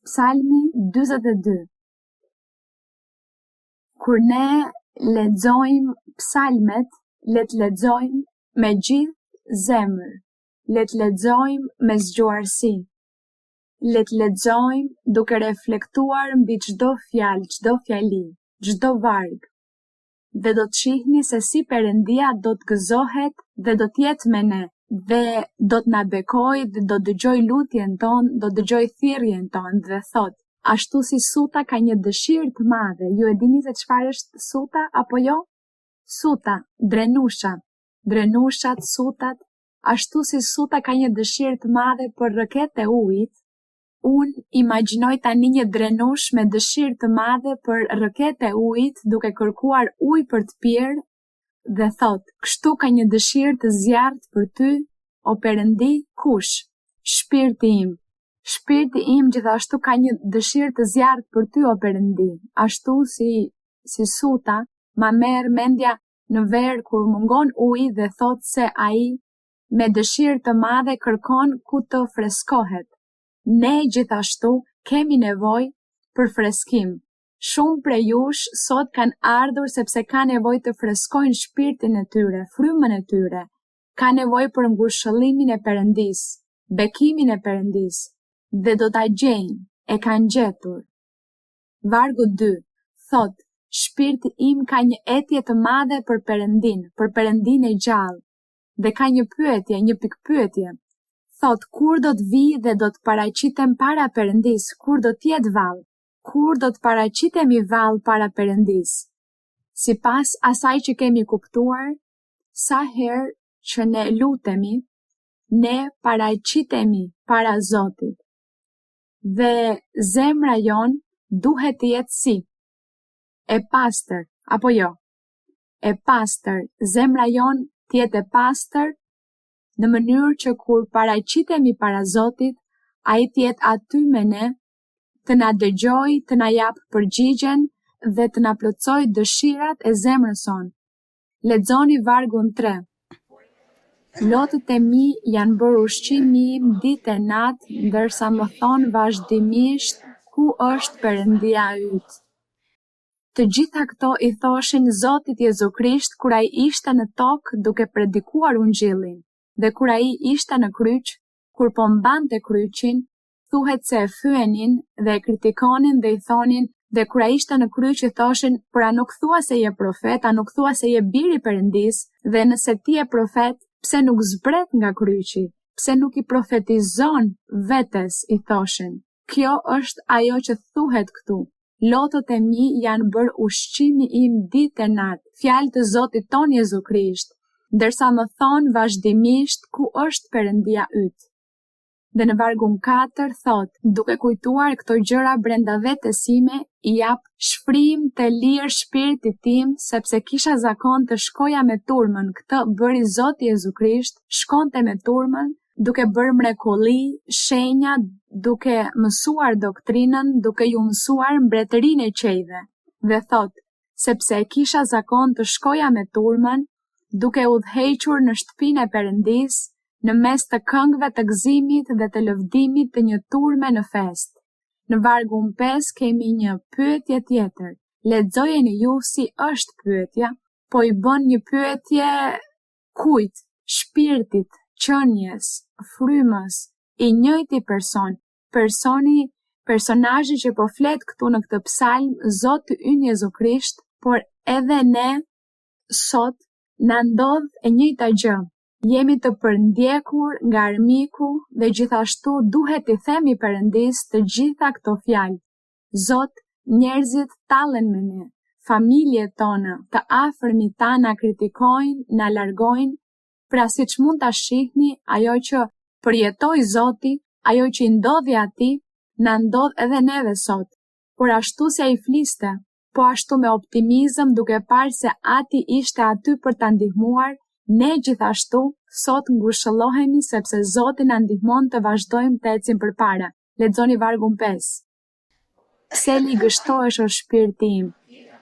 Psalmi 42. Kur ne lexojmë psalmet, le të lexojmë me gjithë zemër, le të lexojmë me zgjuarsi, le të lexojmë duke reflektuar mbi çdo fjalë, çdo fjali, çdo varg. Dhe do të shihni se si Perëndia do të gëzohet dhe do të jetë me ne, dhe do të na bekojë dhe do dëgjoj lutjen tonë, do dëgjoj thirrjen tonë dhe thot, ashtu si suta ka një dëshirë të madhe. Ju e dini se çfarë është suta apo jo? Suta, drenusha, drenushat, sutat, ashtu si suta ka një dëshirë të madhe për rrëket e ujit, unë imagjinoj tani një drenush me dëshirë të madhe për rrëket e ujit duke kërkuar ujë për të pirë dhe thot, kështu ka një dëshirë të zjarrt për ty, o Perëndi, kush? Shpirti im. Shpirti im gjithashtu ka një dëshirë të zjarrt për ty, o Perëndi. Ashtu si suta, ma merr mendja në verë kur mungon uji dhe thot se ai me dëshirë të madhe kërkon ku të freskohet. Ne gjithashtu kemi nevojë për freskim. Shumë prej jush sot kanë ardhur sepse ka nevojë të freskojnë shpirtin e tyre, frymën e tyre. Ka nevojë për ngushëllimin e Perëndisë, bekimin e Perëndisë, dhe do ta gjejnë, e kanë gjetur. Vargu 2 thot, shpirti im ka një etje të madhe për Perëndinë e gjallë, dhe ka një pyetje, një pikpyetje. Thot, kur do të vi dhe do të paraqitem para Perëndisë, kur do të jetë vallë? Kur do të paraqitemi vallë para Perëndisë? Sipas asaj që kemi kuptuar, sa herë që ne lutemi, ne paraqitemi para Zotit. Dhe zemra jon duhet të jetë si? E pastër, apo jo? E pastër, zemra jon të jetë e pastër në mënyrë që kur paraqitemi para Zotit, ai të jetë aty me ne, të na dëgjoj, të na jap përgjigjen dhe të na plotësoj dëshirat e zemrës sonë. Lexoni vargun 3. Lotët e mi janë bërë ushqimi im ditë e natë, ndërsa më thon vazhdimisht ku është Perëndia yt. Të gjitha këto i thoshin Zotit Jezu Krisht kur ai ishte në tokë duke predikuar ungjillin, dhe kur ai ishte në kryq, kur po mbante kryqin, thuhet se e fyenin dhe e kritikonin dhe i thonin, dhe kur ai ishte në kryq i thoshin, por a nuk thua se je profet, a nuk thua se je biri i Perëndisë, dhe nëse ti je profet, pse nuk zbret nga kryqi? Pse nuk i profetizon vetes, i thoshin. Kjo është ajo që thuhet këtu. Lotët e mi janë bërë ushqimi im ditë e natë, fjalë të Zotit ton Jezu Krisht, ndërsa më thon vazhdimisht ku është Perëndia yt. Dhe në vargun 4 thot, duke kujtuar këto gjëra brenda vetes sime, i jap shfrymë të lirë shpirtit tim, sepse kisha zakon të shkoja me turmën. Këtë bëri Zoti Jezu Krisht, shkonte me turmën, duke bërë mrekulli, shenja, duke mësuar doktrinën, duke ju mësuar mbretërinë e qejve. Dhe thot, sepse kisha zakon të shkoja me turmën, duke udhëhequr në shtëpinë e Perëndisë, në mes të këngëve të gëzimit dhe të lëvdimit të një turme në fest. Në vargun 5 kemi një pyetje tjetër. Lexojeni ju si është pyetja, po i bën një pyetje kujt? Shpirtit, qenies, frymës, i njëjti person, personazhi që po flet këtu në këtë psalm, Zoti ynë Jezu Krisht, por edhe ne sot na ndodh e njëjta gjë. Jemi të përndjekur nga armiku dhe gjithashtu duhet i themi Perëndisë të gjitha këto fjalë. Zot, njerëzit tallen me ne, familjet tona, të afërmit ta na kritikojnë, na largojnë, pra siç mund ta shihni, ajo që përjetoi Zoti, ajo që i ndodhi atij, na ndodh edhe neve sot. Por ashtu si ai fliste, po ashtu me optimizëm duke parë se Ati ishte aty për ta ndihmuar, ne gjithashtu sot ngushëllohemi sepse Zoti na ndihmon të vazhdojmë të ecim përpara. Lexoni vargun 5. Pse ligështohesh o shpirti im?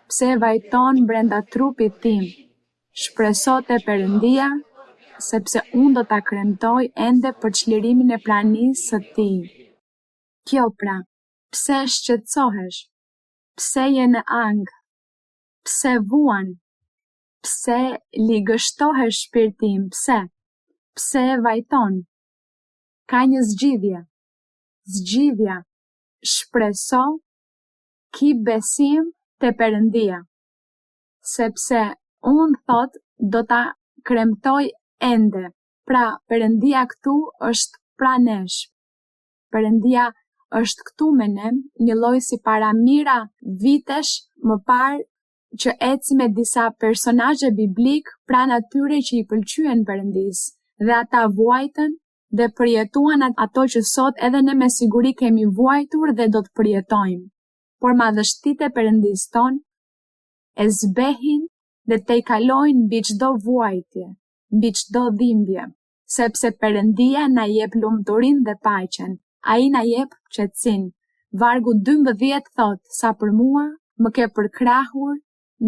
Pse vajton brenda trupit tim? Shpreso te Perëndia, sepse unë do ta kremtoj ende për çlirimin e pranisë së Tij. Kjo pra, Pse shqetësohesh? Pse je në angë? Pse vuan? Pse ligështohesh shpirti im? Pse? Pse vajton? Ka një zgjidhje. Zgjidhja: shpreso, ki besim te Perëndia. Sepse unë thot do ta kremtoj ende. Pra, Perëndia këtu është pra nesh. Perëndia është këtu me ne, një lloj si para mira vitesh më parë që eci me disa personazhe biblik pranë atyre që i pëlqyen Perëndis, dhe ata vuajtën dhe përjetuan ato që sot edhe ne me siguri kemi vuajtur dhe do të përjetojmë. Por madhështitë e Perëndis ton e zbehin dhe te i kalojnë mbi çdo vuajtje, mbi çdo dhimbje, sepse Perëndia na jep lumturinë dhe paqen. Ai na jep qetësinë. Vargu 12 thot: sa për mua, më ke përkrahur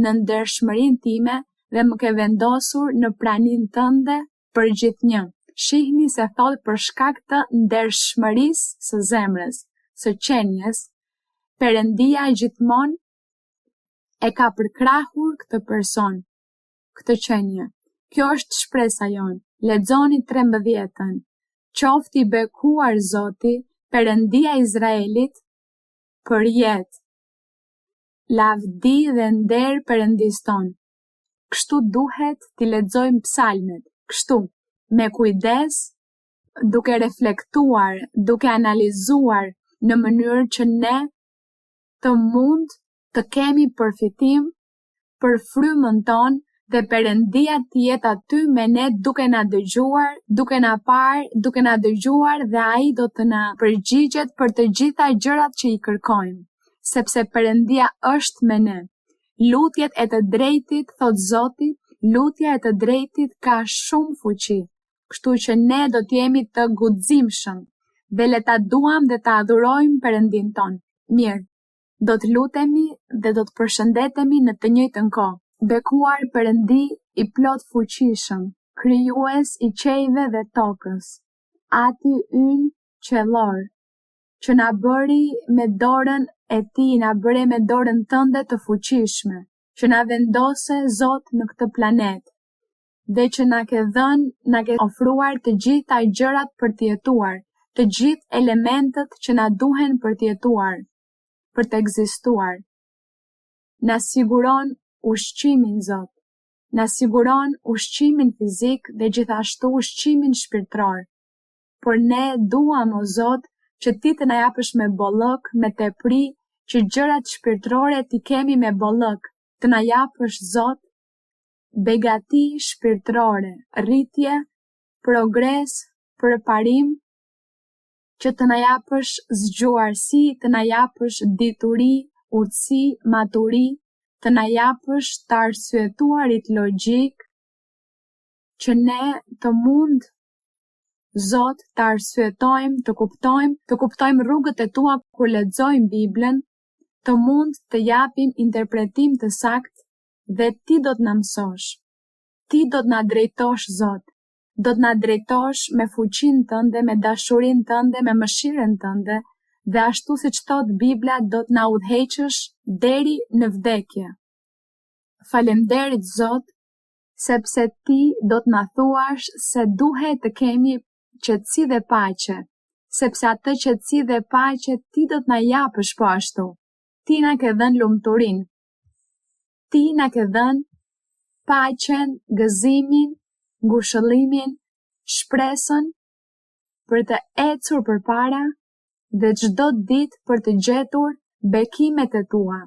në ndershmërinë time dhe më ke vendosur në praninë tënde për gjithnjë. Shihni se thot për shkak të ndershmërisë së zemrës, së qenjes, Perëndia gjithmonë e ka përkrahur këtë person, këtë qenje. Kjo është shpresa jonë. Lexoni 13-ën. Qofti bekuar Zoti, Perëndia e Izraelit, për jetë. Lavdi dhe nder Perëndis ton. Kështu duhet t'i lexojmë psalmet, kështu, me kujdes, duke reflektuar, duke analizuar në mënyrë që ne të mund të kemi përfitim për frymën ton dhe Perëndia të jetë aty me ne duke na dëgjuar, duke na parë, duke na dëgjuar dhe ai do të na përgjigjet për të gjitha gjërat që i kërkojmë, sepse Perëndia është me ne. Lutjet e të drejtit, thot Zoti, lutja e të drejtit ka shumë fuqi, kështu që ne do të jemi të guximshëm dhe le ta duam dhe ta adhurojmë Perëndin ton. Mirë, do të lutemi dhe do të përshëndetemi në të njëjtën kohë. Bekuar Perëndi i plot fuqishëm, krijues i qejve dhe tokës, Ati ynë qellor, që na bëri me dorën e Tij, na bëre me dorën tënde të fuqishme, që na vendose Zot në këtë planet, dhe që na ke dhënë, na ke ofruar të gjitha gjërat për të jetuar, të gjithë elementët që na duhen për të jetuar, për të ekzistuar. Na siguron ushqimin, Zot. Na siguron ushqimin fizik dhe gjithashtu ushqimin shpirtëror. Por ne duam, o Zot, që Ti të na japësh me bollëk, me tepri, që gjërat shpirtërore Ti kemi me bollëk, të na japësh, Zot, begati shpirtërore, rritje, progres, përparim, që të na japësh zgjuarsi, të na japësh dituri, urtësi, maturi, të na japësh të arsyetuarit logjik, që ne të mund, Zot, të arsyetojmë, të kuptojmë rrugët e Tua kur lexojmë Biblën, të mund të japim interpretim të saktë dhe Ti do të na mësosh. Ti do të na drejtosh, Zot. Do të na drejtosh me fuqinë Tënde, me dashurinë Tënde, me mëshirën Tënde, dhe ashtu siç thot Bibla, do të na udhëheqësh deri në vdekje. Faleminderit, Zot, sepse Ti do të na thuash se duhet të kemi qetësi dhe paqe, sepse atë qetësi dhe paqe Ti do të na japësh po ashtu. Ti na ke dhënë lumturinë. Ti na ke dhënë paqen, gëzimin, ngushëllimin, shpresën për të ecur përpara dhe çdo ditë për të gjetur bekimet e Tua,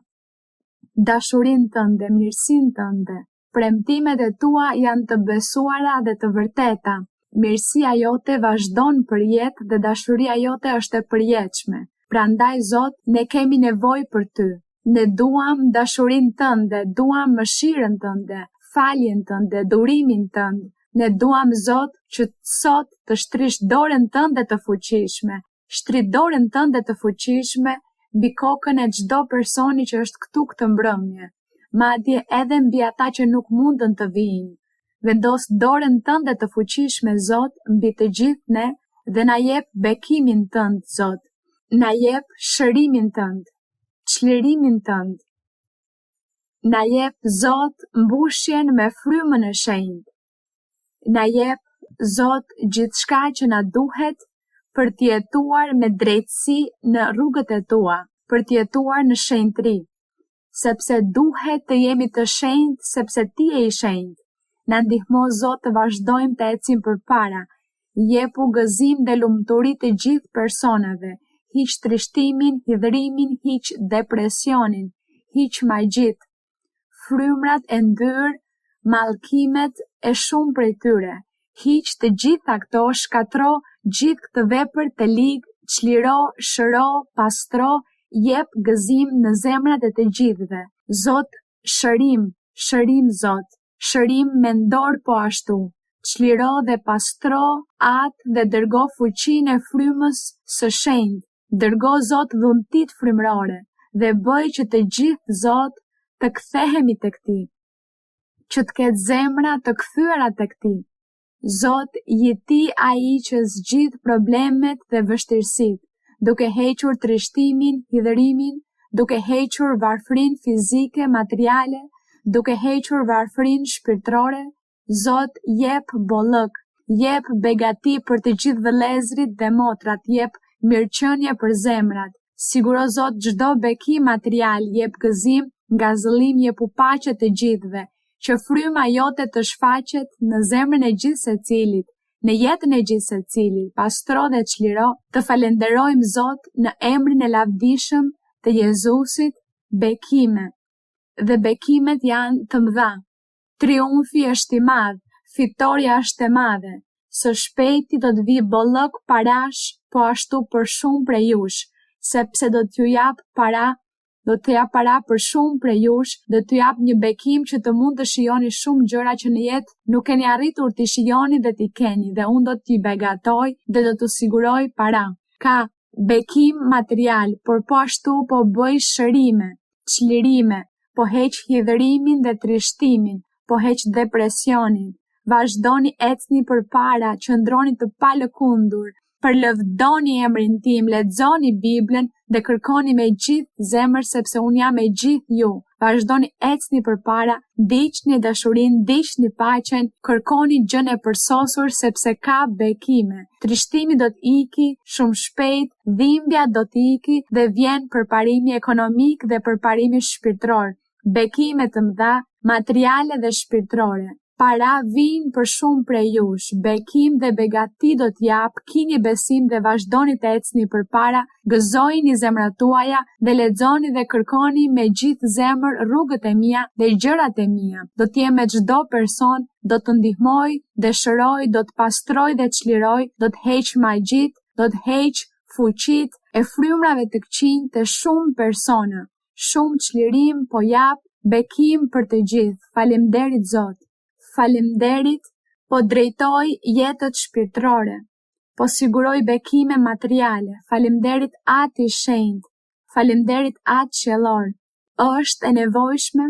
dashurinë Tënde, mirësinë Tënde. Premtimet e Tua janë të besuara dhe të vërteta. Mirësia Jote vazhdon për jetë dhe dashuria Jote është e përjetshme. Prandaj, Zot, ne kemi nevojë për Ty. Ne duam dashurinë Tënde, duam mëshirën Tënde, faljen Tënde, durimin Tënd. Ne duam, Zot, që sot të shtrish dorën Tënde të fuqishme. Shtri dorën Tënde të fuqishme mbi kokën e çdo personi që është këtu këtë mbrëmje, madje edhe mbi ata që nuk mundën të vijnë. Vendos dorën Tënde të fuqishme, Zot, mbi të gjithë ne dhe na jep bekimin Tënd, Zot. Na jep shërimin tënd, çlirimin tënd. Na jep Zot mbushjen me frymën e shenjtë. Na jep Zot gjithçka që na duhet për të jetuar me drejtësi në rrugët e tua, për të jetuar në shenjtëri, sepse duhet të jemi të shenjtë, sepse ti je i shenjtë. Na ndihmo Zot të vazhdojmë të ecim përpara. Jepu gëzim dhe lumturi të gjithë personave. Hiq trishtimin, hidhrimin, hiq depresionin, hiq magjit, frymrat e ndyrë, mallkimet e shumë prej tyre. Hiq të gjitha këto, shkatro gjithë këtë vepër të ligë, çliro, shëro, pastro, jep gëzim në zemrat e të gjithëve. Zot, shërim, shërim Zot, shërim mendor po ashtu. Çliro dhe pastro atë dhe dërgo fuqinë e frymës së shenjtë. Dërgo Zot dhuntit frymërore dhe bëj që të gjithë Zot të kthehemi tek ti, që të ketë zemra të kthyera tek ti. Zot, je ti ai që zgjidh problemet dhe vështirësitë, duke hequr trishtimin, hidhrimin, duke hequr varfërinë fizike, materiale, duke hequr varfërinë shpirtërore. Zot, jep bollëk, jep begati për të gjithë vëllezërit dhe motrat, jep mirëqenie për zemrat. Siguro Zot çdo bekim material, jep gëzim, nga zëllim jep paqe të gjithëve, që fryma jote të shfaqet në zemrën e gjithë secilit, në jetën e gjithë secilit. Pastro dhe çliro, të falenderojmë Zot në emrin e lavdishëm të Jezusit. Bekime. Dhe bekimet janë të mëdha. Triumfi është i madh, fitoria është e madhe. Së shpejti do të vi bollëk parash, po ashtu për shumë prej jush, sepse do t'ju jap para, do të jap para për shumë prej jush, do t'ju jap një bekim që të mund të shijoni shumë gjëra që në jetë nuk keni arritur t'i shijoni dhe t'i keni, dhe unë do t'i begatoj dhe do t'u siguroj para. Ka bekim material, por po ashtu po bëj shërime, çlirime, po heq hidhrimin dhe trishtimin, po heq depresionin. Vazhdoni ecni përpara, qëndroni të palëkundur, përlëvdoni emrin tim, lexoni Biblën dhe kërkoni me gjithë zemër sepse unë jam me gjithë ju. Vazhdoni ecni përpara, ndiqni dashurinë, ndiqni paqen, kërkoni gjën e përsosur sepse ka bekime. Trishtimi do të iki shumë shpejt, dhimbja do të iki dhe vjen përparimi ekonomik dhe përparimi shpirtëror. Bekime të mëdha, materiale dhe shpirtërore. Para vinë për shumë prej jush, bekim dhe begati do t'jap, kini besim dhe vazhdoni të ecni përpara, gëzojini zemrat tuaja dhe lexoni dhe kërkoni me gjithë zemër rrugët e mia dhe gjërat e mia. Do t'jem me çdo person, do të ndihmoj, dëshiroj, do të pastroj dhe çliroj, do të heq magjit, do të heq fuqit e frymrave të këqij të shumë persona. Shumë çlirim po jap, bekim për të gjithë. Faleminderit Zot. Faleminderit, po drejtoj jetët shpirtërore, po siguroj bekime materiale. Faleminderit Ati i shenjtë, faleminderit Atë qiellor. Është e nevojshme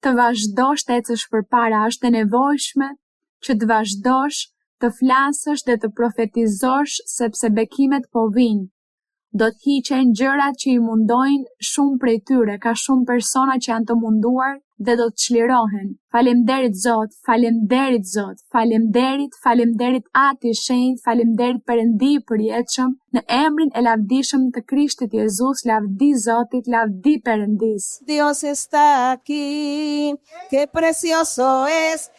të vazhdosh të ecësh përpara, është e nevojshme që të vazhdosh të flasësh dhe të profetizosh sepse bekimet po vinë. Do të hiqen gjërat që i mundojnë shumë prej tyre, ka shumë persona që janë të munduar dhe do të çlirohen. Faleminderit Zot, faleminderit Zot, faleminderit, faleminderit Ati i shenjtë, faleminderit Perëndi i përjetshëm, në emrin e lavdishëm të Krishtit Jezus, lavdi Zotit, lavdi Perëndis. Dios está aquí, qué precioso es.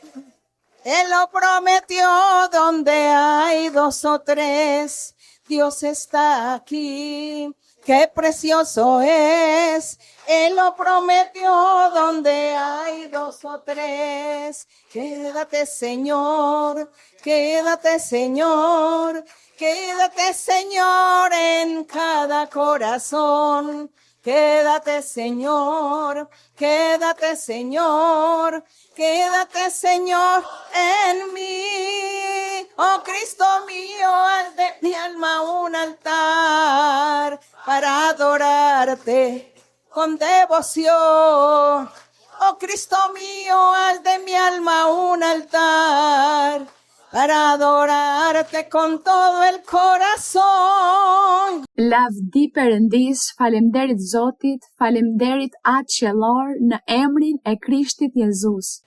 Él lo prometió donde hay dos o tres. Dios está aquí, qué precioso es. Él lo prometió donde hay dos o tres. Quédate, Señor, quédate, Señor, quédate, Señor, en cada corazón. Quédate, Señor, quédate, Señor, quédate, Señor, en mí. Oh Cristo mío, haz de mi alma un altar para adorarte con devoción. Oh Cristo mío, haz de mi alma un altar para adorarte con todo el corazón. Lavdi Perëndis, falemderit Zotit, falemderit Atë Qiellor në emrin e Krishtit Jezus.